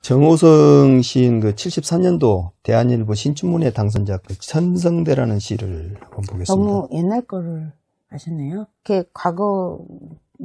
정호성 시인 그 73년도 대한일보 신춘문예 당선자 그 첨성대라는 시를 한번 보겠습니다. 너무 옛날 거를 하셨네요. 이렇게 과거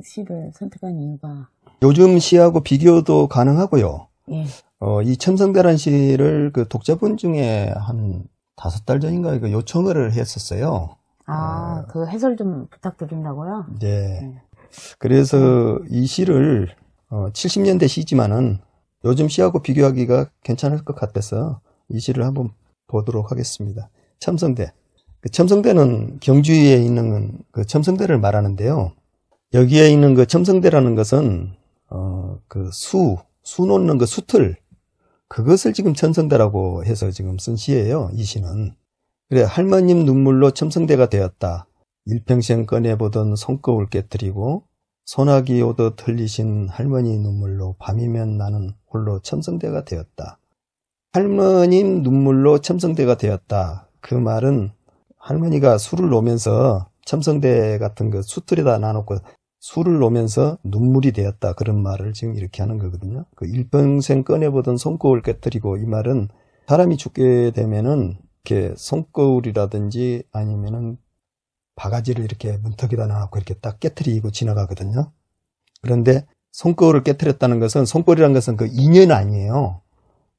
시를 선택한 이유가? 요즘 시하고 비교도 가능하고요. 예. 이 첨성대라는 시를 그 독자분 중에 한 5달 전인가 이거 요청을 했었어요. 그 해설 좀 부탁드린다고요? 네. 그래서 이 시를 70년대 시지만은 요즘 시하고 비교하기가 괜찮을 것 같아서 이 시를 한번 보도록 하겠습니다. 첨성대. 그 첨성대는 경주에 있는 그 첨성대를 말하는데요. 여기에 있는 그 첨성대라는 것은 그 수 놓는 그 수틀, 그것을 지금 첨성대라고 해서 지금 쓴 시예요. 이 시는. 그래, 할머님 눈물로 첨성대가 되었다. 일평생 꺼내보던 손거울 깨뜨리고 소나기 오듯 흘리신 할머니 눈물로 밤이면 나는 홀로 첨성대가 되었다. 할머님 눈물로 첨성대가 되었다. 그 말은 할머니가 술을 놓으면서 첨성대 같은 그 수틀에다 놔놓고 술을 놓으면서 눈물이 되었다. 그런 말을 지금 이렇게 하는 거거든요. 그 일평생 꺼내보던 손거울 깨뜨리고, 이 말은 사람이 죽게 되면은 이렇게 손거울이라든지 아니면은 바가지를 이렇게 문턱에다 놔놓고 이렇게 딱 깨트리고 지나가거든요. 그런데 손거울을 깨트렸다는 것은, 손거울이라는 것은 그 인연 아니에요.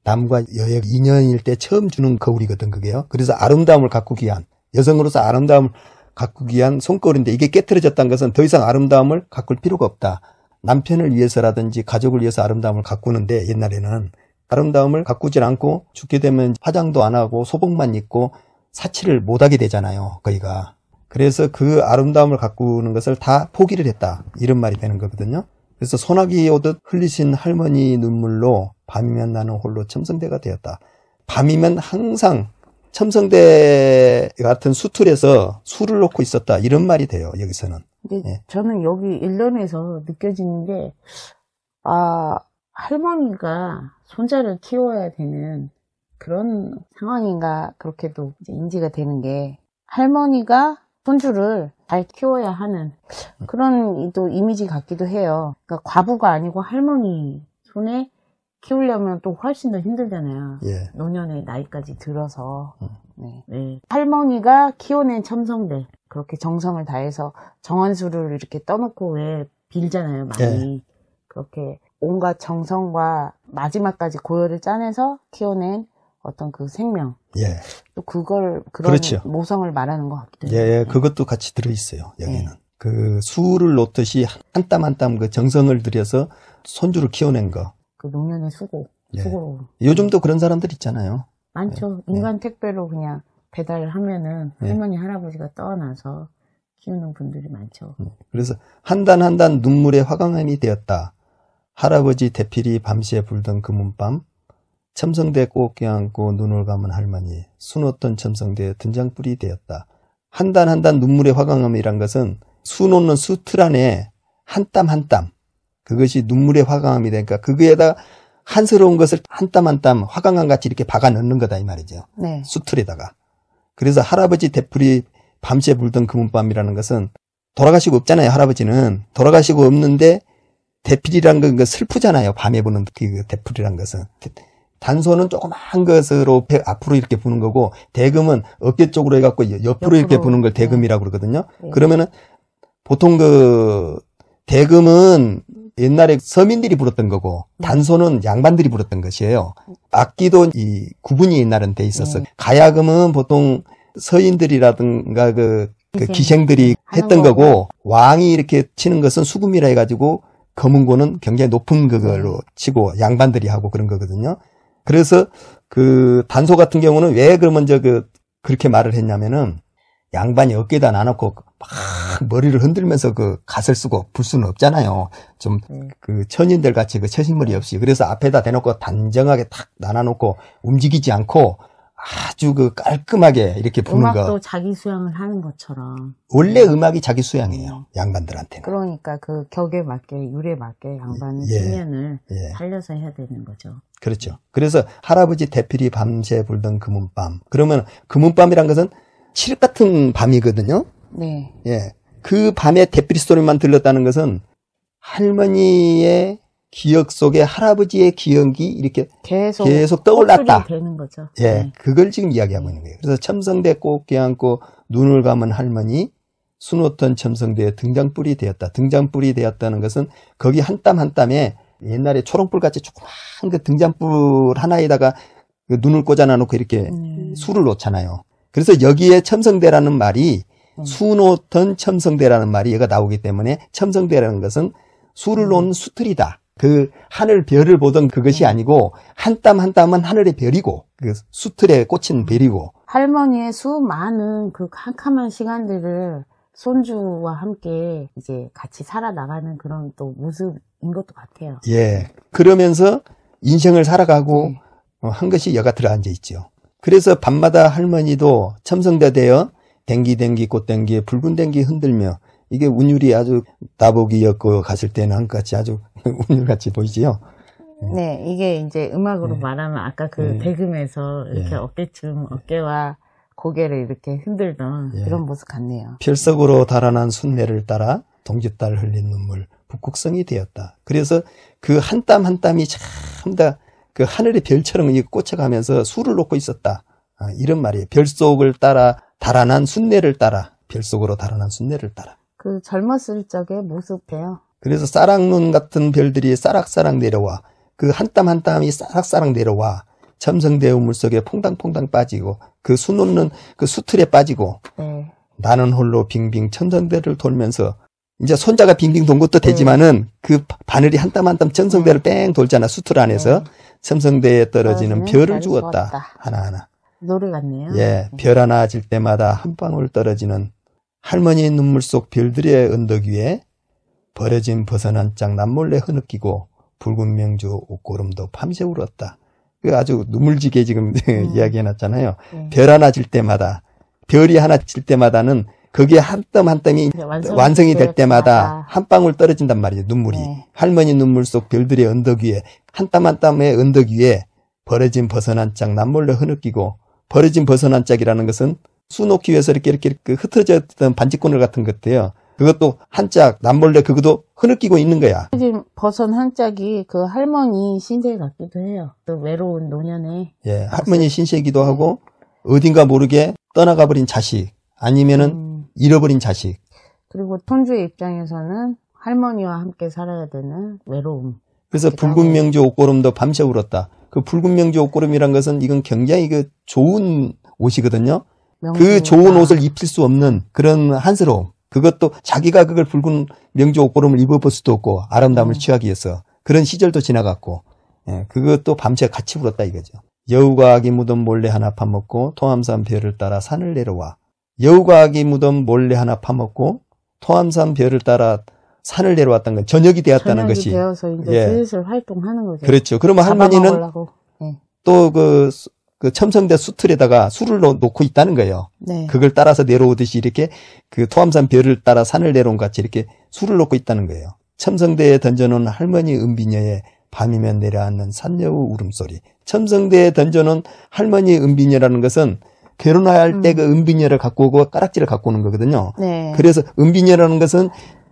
남과 여의 인연일 때 처음 주는 거울이거든, 그게요. 그래서 아름다움을 가꾸기 위한, 여성으로서 아름다움을 가꾸기 위한 손거울인데, 이게 깨트려졌다는 것은 더 이상 아름다움을 가꿀 필요가 없다. 남편을 위해서라든지 가족을 위해서 아름다움을 가꾸는데, 옛날에는 아름다움을 가꾸질 않고 죽게 되면 화장도 안 하고 소복만 입고 사치를 못하게 되잖아요, 거기가. 그래서 그 아름다움을 가꾸는 것을 다 포기를 했다, 이런 말이 되는 거거든요. 그래서 소나기 오듯 흘리신 할머니 눈물로 밤이면 나는 홀로 첨성대가 되었다. 밤이면 항상 첨성대 같은 수틀에서 술을 놓고 있었다, 이런 말이 돼요, 여기서는. 근데 예. 저는 여기 일련에서 느껴지는 게, 할머니가 손자를 키워야 되는 그런 상황인가, 그렇게도 이제 인지가 되는 게, 할머니가 손주를 잘 키워야 하는 그런 또 이미지 같기도 해요. 그러니까 과부가 아니고 할머니 손에 키우려면 또 훨씬 더 힘들잖아요. 예. 노년의 나이까지 들어서. 네. 할머니가 키워낸 첨성대, 그렇게 정성을 다해서 정한수를 이렇게 떠놓고 왜 빌잖아요, 많이. 예. 그렇게 온갖 정성과 마지막까지 고열을 짜내서 키워낸 어떤 그 생명. 예. 또 그런 그렇죠. 모성을 말하는 것 같기도 해요. 예, 그것도 같이 들어있어요, 여기는. 네. 그 술을 놓듯이 한 땀 한 땀 그 정성을 들여서 손주를 키워낸 거. 그 노년의 수고. 예. 수고. 요즘도 그런 사람들 있잖아요. 많죠. 예. 인간 택배로 그냥 배달을 하면은 예. 할머니, 할아버지가 떠나서 키우는 분들이 많죠. 그래서 한 단 한 단 눈물의 화강암이 되었다. 할아버지 대필이 밤새 불던 금은밤, 첨성대 꼭 껴안고 눈을 감은 할머니, 수놓던 첨성대의 등장불이 되었다. 한 단 한 단 눈물의 화강암이란 것은 수놓는 수틀 안에 한 땀 한 땀, 그것이 눈물의 화강암이 되니까 그거에다 한스러운 것을 한 땀 한 땀 화강암 같이 이렇게 박아 넣는 거다, 이 말이죠. 네. 수틀에다가. 그래서 할아버지 대풀이 밤새 불던 금은밤이라는 것은, 돌아가시고 없잖아요, 할아버지는. 돌아가시고 없는데 대필이란 건 슬프잖아요, 밤에 부는 그 대풀이란 것은. 단소는 조그마한 것으로 배 앞으로 이렇게 부는 거고, 대금은 어깨 쪽으로 해갖고 옆으로 이렇게 부는 걸 대금이라고 그러거든요. 네. 그러면은 보통 그 대금은 옛날에 서민들이 불었던 거고, 단소는 양반들이 불었던 것이에요. 악기도 이 구분이 옛날은 돼 있었어. 가야금은 보통 서인들이라든가 그 기생들이 했던 거고, 왕이 이렇게 치는 것은 수금이라 해가지고 검은고는 굉장히 높은 그걸로 치고 양반들이 하고 그런 거거든요. 그래서 그 단소 같은 경우는 왜 그러면 그렇게 말을 했냐면은, 양반이 어깨에다 놔놓고 막 머리를 흔들면서 그 갓을 쓰고 불 수는 없잖아요. 좀 그 천인들 같이 그 처신머리 없이. 그래서 앞에다 대놓고 단정하게 탁 놔놓고 움직이지 않고 아주 그 깔끔하게 이렇게 부는 거. 음악도 자기 수양을 하는 것처럼. 원래 음악이 자기 수양이에요, 양반들한테는. 그러니까 그 격에 맞게, 율에 맞게 양반은 예. 신년을 예. 살려서 해야 되는 거죠. 그렇죠. 그래서 할아버지 대필이 밤새 불던 금은밤. 그러면 금은밤이란 것은 칠흑 같은 밤이거든요. 네. 예. 그 밤에 대필 소리만 들렸다는 것은 할머니의 기억 속에 할아버지의 기억이 이렇게 계속 떠올랐다. 되는 거죠. 예, 네. 그걸 지금 이야기하고 있는 거예요. 그래서 첨성대 꼭 껴안고 눈을 감은 할머니, 수놓던 첨성대의 등장불이 되었다. 등장불이 되었다는 것은 거기 한 땀 한 땀에 옛날에 초롱불같이 조그만 그 등장불 하나에다가 그 눈을 꽂아놔 놓고 이렇게 수를 놓잖아요. 그래서 여기에 첨성대라는 말이 수놓던 첨성대라는 말이 얘가 나오기 때문에 첨성대라는 것은 수를 놓은 수틀이다. 그 하늘 별을 보던 그것이 아니고 한 땀 한 땀은 하늘의 별이고 그 수틀에 꽂힌 별이고 할머니의 수많은 그 캄캄한 시간들을 손주와 함께 이제 같이 살아나가는 그런 또 모습인 것도 같아요. 예. 그러면서 인생을 살아가고 한 것이 여가 들어앉아 있죠. 그래서 밤마다 할머니도 첨성대되어 댕기 꽃댕기에 붉은 댕기 흔들며 이게 운율이 아주 나보기 엮고 갔을 때는 한같이 아주 운율같이 보이지요. 네, 이게 이제 음악으로 말하면 아까 그 대금에서 이렇게 어깨와 고개를 이렇게 흔들던 그런 모습 같네요. 별석으로 달아난 순례를 따라 동짓달 흘린 눈물, 북극성이 되었다. 그래서 그 한 땀 한 땀이 참 다 그 하늘의 별처럼 꽂혀가면서 수를 놓고 있었다. 이런 말이에요. 별 속을 따라 달아난 순례를 따라, 별 속으로 달아난 순례를 따라. 그 젊었을 적의 모습이에요. 그래서 싸락눈 같은 별들이 싸락싸락 내려와 그 한 땀 한 땀이 싸락싸락 내려와 첨성대 우물 속에 퐁당퐁당 빠지고 그 수 놓는 그 수틀에 빠지고 나는 홀로 빙빙 첨성대를 돌면서 이제 손자가 빙빙 돈 것도 되지만은 그 바늘이 한 땀 한 땀 첨성대를 뺑 돌잖아. 수틀 안에서 첨성대에 떨어지는 별을 주었다. 하나하나. 노래 같네요. 예, 별 하나 질 때마다 한 방울 떨어지는 할머니의 눈물 속 별들의 언덕 위에 버려진 버선 한 짝 남몰래 흐느끼고 붉은 명주 옷고름도 밤새 울었다. 그 아주 눈물지게 지금 이야기해놨잖아요. 별 하나 질 때마다, 별이 하나 질 때마다는 거기에 한 땀 한 땀이 완성이 될 때마다 한 방울 떨어진단 말이에요. 눈물이. 할머니 눈물 속 별들의 언덕 위에 한 땀 한 땀의 언덕 위에 버려진 버선 한 짝 남몰래 흐느끼고 버려진 버선 한 짝이라는 것은 수 놓기 위해서 이렇게 흩어졌던 반지꼬늘 같은 것도요. 그것도 한 짝 남몰래 그것도 흐느끼고 있는 거야. 지금 버선 한 짝이 그 할머니 신세 같기도 해요. 또 외로운 노년에. 예, 할머니 신세이기도 하고 어딘가 모르게 떠나가 버린 자식 아니면은 잃어버린 자식. 그리고 손주의 입장에서는 할머니와 함께 살아야 되는 외로움. 그래서 붉은 명주 옷고름도 밤새 울었다. 그 붉은 명주 옷고름이란 것은 이건 굉장히 그 좋은 옷이거든요. 그 좋은 옷을 입힐 수 없는 그런 한스러움. 그것도 자기가 그걸 붉은 명주 옷고름을 입어볼 수도 없고 아름다움을 취하기 위해서 그런 시절도 지나갔고 그것도 밤새 같이 울었다 이거죠. 여우가 아기 무덤 몰래 하나 파먹고 토암산 별을 따라 산을 내려와. 여우가 아기 무덤 몰래 하나 파먹고 토암산 별을 따라 산을 내려왔다는 건 저녁이 되었다는 것이. 되어서 이제 슬슬 활동하는 거죠. 그렇죠. 그러면 할머니는 또 그 첨성대 수틀에다가 술을 놓고 있다는 거예요. 그걸 따라서 내려오듯이 이렇게 그 토암산 별을 따라 산을 내려온 것 같이 이렇게 술을 놓고 있다는 거예요. 첨성대에 던져놓은 할머니 은비녀의 밤이면 내려앉는 산여우 울음소리. 첨성대에 던져놓은 할머니 은비녀라는 것은 결혼할 때 그 은비녀를 갖고 오고 까락지를 갖고 오는 거거든요. 그래서 은비녀라는 것은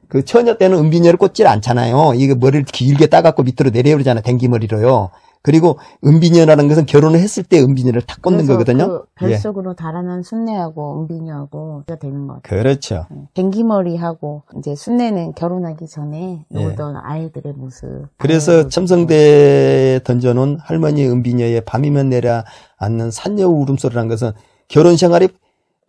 그 처녀 때는 은비녀를 꽂질 않잖아요. 이거 머리를 길게 따갖고 밑으로 내려오잖아요. 댕기머리로요. 그리고 은비녀라는 것은 결혼을 했을 때 은비녀를 탁 꽂는 거거든요. 그 뱃속으로 달아난 순례하고 은비녀하고 되는 것 같아요. 그렇죠. 댕기머리하고 이제 순례는 결혼하기 전에 놀던 아이들의 모습. 그래서 첨성대에 던져놓은 할머니 은비녀의 밤이면 내려앉는 산여우 울음소리라는 것은 결혼 생활이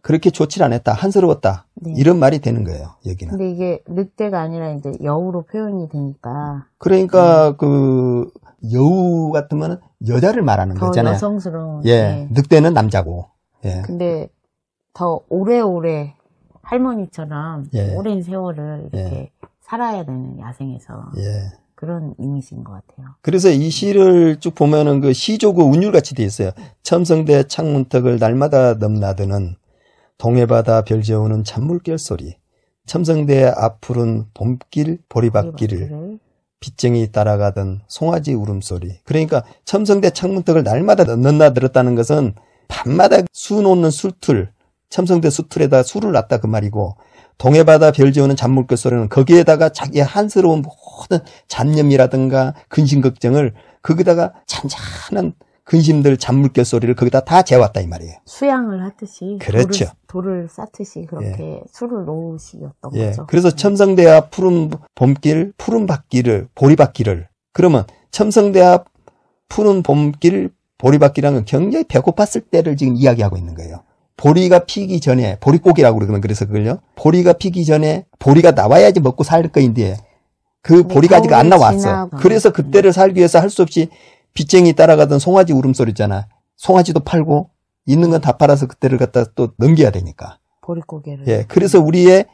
그렇게 좋지 않았다, 한스러웠다 이런 말이 되는 거예요. 여기는. 근데 이게 늑대가 아니라 이제 여우로 표현이 되니까. 그러니까 그 여우 같으면 여자를 말하는 더 거잖아요. 여성스러운. 늑대는 남자고. 근데 더 오래오래 할머니처럼 오랜 세월을 이렇게 살아야 되는 야생에서 그런 이미지인 것 같아요. 그래서 이 시를 쭉 보면은 그 시조구 운율같이 돼 있어요. 첨성대 창문턱을 날마다 넘나드는 동해바다 별재우는 찬물결 소리. 첨성대 앞푸른 봄길 보리밭길을 빗쟁이 따라가던 송아지 울음소리. 그러니까 첨성대 창문턱을 날마다 넘나들었다는 것은 밤마다 수 놓는 술틀, 첨성대 수틀에다 술을 놨다 그 말이고 동해바다 별지우는 잔물결 소리는 거기에다가 자기의 한스러운 모든 잡념이라든가 근심 걱정을 거기다가 잔잔한 근심들 잔물결 소리를 거기다 다 재웠다 이 말이에요. 수양을 하듯이 그렇죠. 돌을 쌓듯이 그렇게 술을 놓으시었던 예. 거죠. 그래서 첨성대와 푸른 봄길, 푸른 밭길을, 보리밭길을. 그러면 첨성대와 푸른 봄길, 보리밭길이라는 건 굉장히 배고팠을 때를 지금 이야기하고 있는 거예요. 보리가 피기 전에, 보리고기라고 그러면 그래서 그걸요. 보리가 피기 전에 보리가 나와야지 먹고 살 거인데 그 보리가 아직 안 나왔어. 그래서 그때를 살기 위해서 할 수 없이 빚쟁이 따라가던 송아지 울음소리 있잖아. 송아지도 팔고 있는 건 다 팔아서 그때를 갖다 또 넘겨야 되니까. 보릿고개를. 예. 그래서 우리의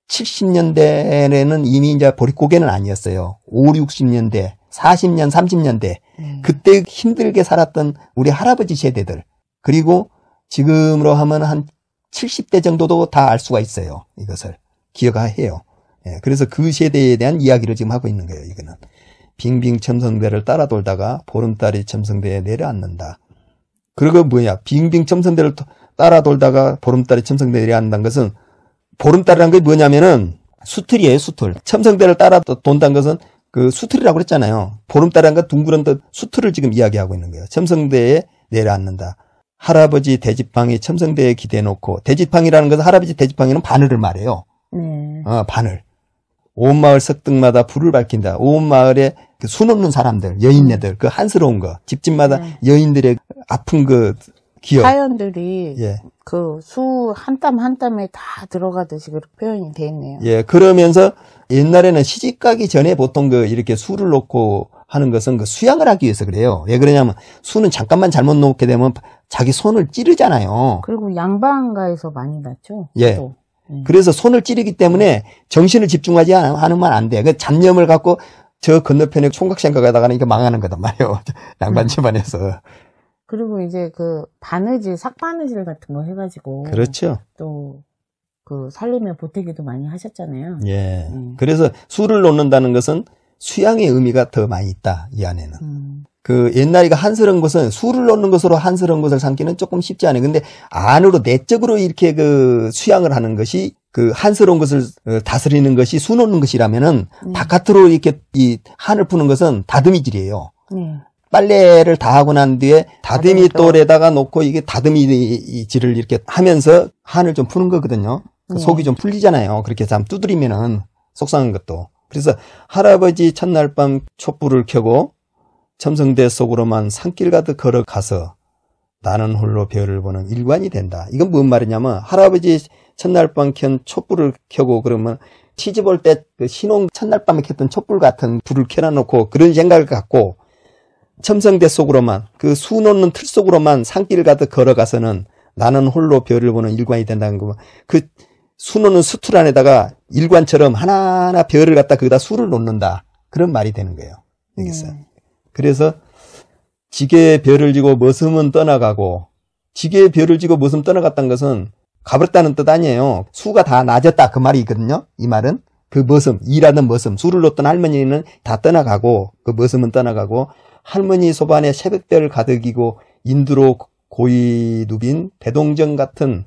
70년대에는 이미 이제 보릿고개는 아니었어요. 5, 60년대, 40년, 30년대. 그때 힘들게 살았던 우리 할아버지 세대들. 그리고 지금으로 하면 한 70대 정도도 다 알 수가 있어요. 이것을. 기억해요. 예. 그래서 그 세대에 대한 이야기를 지금 하고 있는 거예요. 이거는. 빙빙 첨성대를 따라 돌다가 보름달이 첨성대에 내려앉는다. 그리고 뭐야? 빙빙 첨성대를 따라 돌다가 보름달이 첨성대에 내려앉는다는 것은 보름달이라는 게 뭐냐면은 수틀이에요, 수틀. 첨성대를 따라 돈다는 것은 그 수틀이라고 그랬잖아요. 보름달이라는 건 둥그런 수틀을 지금 이야기하고 있는 거예요. 첨성대에 내려앉는다. 할아버지 대지팡이 첨성대에 기대놓고, 대지팡이라는 것은 할아버지 대지팡이는 바늘을 말해요. 바늘. 온 마을 석등마다 불을 밝힌다. 온 마을에 그 수놓는 사람들, 여인네들, 그 한스러운 거, 집집마다 여인들의 아픈 그 기억. 사연들이 예. 그 수 한 땀 한 땀에 다 들어가듯이 그렇게 표현이 돼 있네요. 예, 그러면서 옛날에는 시집 가기 전에 보통 그 이렇게 수를 놓고 하는 것은 그 수양을 하기 위해서 그래요. 왜 그러냐면 수는 잠깐만 잘못 놓게 되면 자기 손을 찌르잖아요. 그리고 양반가에서 많이 났죠. 예. 또. 그래서 손을 찌르기 때문에 정신을 집중하지 않으면 안 돼. 그 잡념을 갖고 저 건너편에 총각 생각하다가는 이게 망하는 거단 말이에요. 양반 집안에서. 그리고 이제 그 바느질, 삭바느질 같은 거 해가지고. 그렇죠. 또 그 살림에 보태기도 많이 하셨잖아요. 예. 그래서 수를 놓는다는 것은 수양의 의미가 더 많이 있다. 이 안에는. 그 옛날이가 한스러운 것은 수를 놓는 것으로 한스러운 것을 삼기는 조금 쉽지 않아요. 근데 안으로 내적으로 이렇게 그 수양을 하는 것이 그 한스러운 것을 다스리는 것이 수 놓는 것이라면은 바깥으로 이렇게 이 한을 푸는 것은 다듬이질이에요. 빨래를 다 하고 난 뒤에 다듬이 돌에다가 놓고 이게 다듬이질을 이렇게 하면서 한을 좀 푸는 거거든요. 속이 좀 풀리잖아요. 그렇게 해서 두드리면은 속상한 것도. 그래서 할아버지 첫날 밤 촛불을 켜고 첨성대 속으로만 산길 가득 걸어가서 나는 홀로 별을 보는 일관이 된다. 이건 뭔 말이냐면 할아버지 첫날 밤 켠 촛불을 켜고 그러면 시집 올 때 그 신혼 첫날 밤에 켰던 촛불 같은 불을 켜놔놓고 그런 생각을 갖고 첨성대 속으로만 그 수 놓는 틀 속으로만 산길 가득 걸어가서는 나는 홀로 별을 보는 일관이 된다는 거. 그 수 놓는 수틀 안에다가 일관처럼 하나하나 별을 갖다 거기다 수를 놓는다. 그런 말이 되는 거예요. 여기서. 그래서 지게에 별을 지고 머슴은 떠나가고 지게에 별을 지고 머슴 떠나갔다는 것은 가버렸다는 뜻 아니에요. 수가 다 낮았다 그 말이거든요. 이 말은 그 머슴, 일하던 머슴, 수를 놓던 할머니는 다 떠나가고 그 머슴은 떠나가고 할머니 소반에 새벽별 가득이고 인두로 고이 누빈 대동정 같은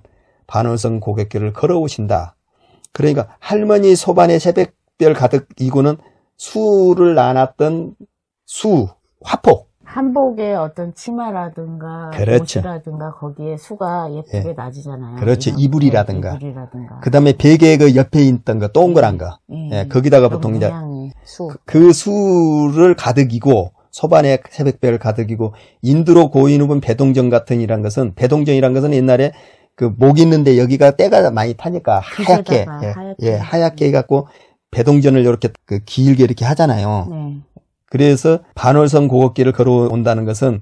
반월성 고갯길을 걸어오신다. 그러니까 할머니 소반에 새벽별 가득이고는 수를 나눴던 수, 화폭. 한복의 어떤 치마라든가 그렇죠. 옷이라든가 거기에 수가 예쁘게 낮이잖아요. 그렇죠. 이불이라든가. 이불이라든가. 그다음에 베개 그 옆에 있던 거 동그란 거. 예, 거기다가 보통 이제 수. 그 수를 가득이고 소반에 새벽별 가득이고 인두로 고인읍은 배동정 같은이란 것은 배동정이란 것은 옛날에 그 목 있는데 여기가 때가 많이 타니까 하얗게 하얗게 해갖고 배동전을 이렇게 그 길게 이렇게 하잖아요. 네. 그래서 반월성 고갯길을 걸어온다는 것은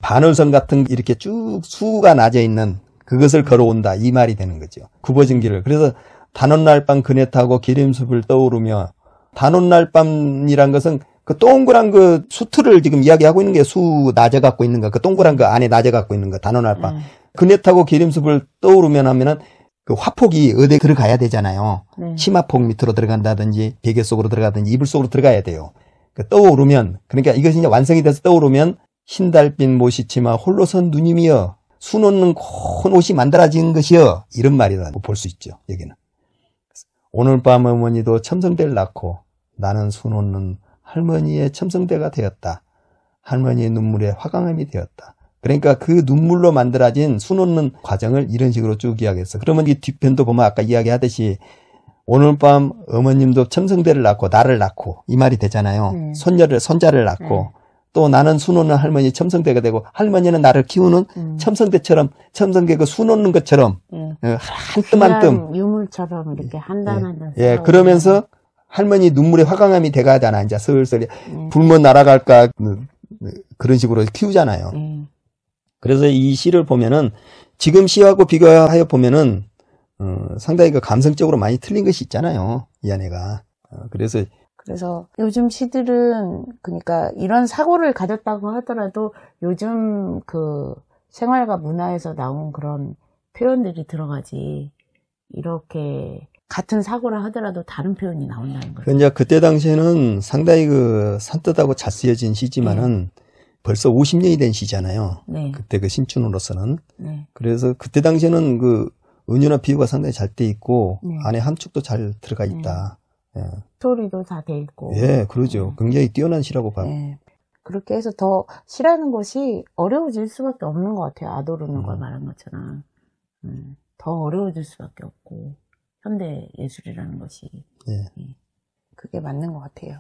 반월성 같은 이렇게 쭉 수가 낮아 있는 그것을 걸어온다 이 말이 되는 거죠. 굽어진 길을. 그래서 단오날 밤 그네 타고 기림숲을 떠오르며 단오날 밤이란 것은 그 동그란 그 수틀을 지금 이야기하고 있는 게 수 낮아 갖고 있는 거, 그 동그란 거 안에 낮아 갖고 있는 거 단오날 밤. 그네 타고 기림숲을 떠오르면 하면은 그 화폭이 어디에 들어가야 되잖아요. 치마폭 밑으로 들어간다든지 베개 속으로 들어가든지 이불 속으로 들어가야 돼요. 그 떠오르면 그러니까 이것이 이제 완성이 돼서 떠오르면 흰달빛 모시치마 홀로선 누님이여 수 놓는 곤 옷이 만들어진 것이여 이런 말이라고 볼 수 있죠. 여기는 오늘 밤 어머니도 첨성대를 낳고 나는 수놓는 할머니의 첨성대가 되었다. 할머니의 눈물에 화강암이 되었다. 그러니까 그 눈물로 만들어진 수놓는 과정을 이런 식으로 쭉 이야기했어. 그러면 이 뒷편도 보면 아까 이야기하듯이 오늘 밤 어머님도 첨성대를 낳고 나를 낳고 이 말이 되잖아요. 손자를 낳고 또 나는 수놓는 할머니 첨성대가 되고 할머니는 나를 키우는 첨성대처럼 첨성대 그 수놓는 것처럼 한 뜸 한 뜸 유물처럼 이렇게 한 단 한 단. 예, 그러면서 할머니 눈물에 화강암이 돼가잖아. 이제 슬슬 굶어 날아갈까 그런 식으로 키우잖아요. 그래서 이 시를 보면은 지금 시하고 비교하여 보면은 상당히 그 감성적으로 많이 틀린 것이 있잖아요. 이 안에가. 그래서 요즘 시들은 그러니까 이런 사고를 가졌다고 하더라도 요즘 그 생활과 문화에서 나온 그런 표현들이 들어가지 이렇게 같은 사고라 하더라도 다른 표현이 나온다는 거죠. 이제 그때 당시에는 상당히 그 산뜻하고 잘 쓰여진 시지만은 벌써 50년이 된 시잖아요. 네. 그때 그 신춘으로서는. 네. 그래서 그때 당시에는 그 은유나 비유가 상당히 잘 돼 있고 안에 함축도 잘 들어가 있다. 예. 스토리도 다 돼 있고. 예, 그러죠. 굉장히 뛰어난 시라고 봐요. 예. 그렇게 해서 더 시라는 것이 어려워질 수밖에 없는 것 같아요. 아도르누가 말한 것처럼. 더 어려워질 수밖에 없고 현대 예술이라는 것이. 예. 그게 맞는 것 같아요.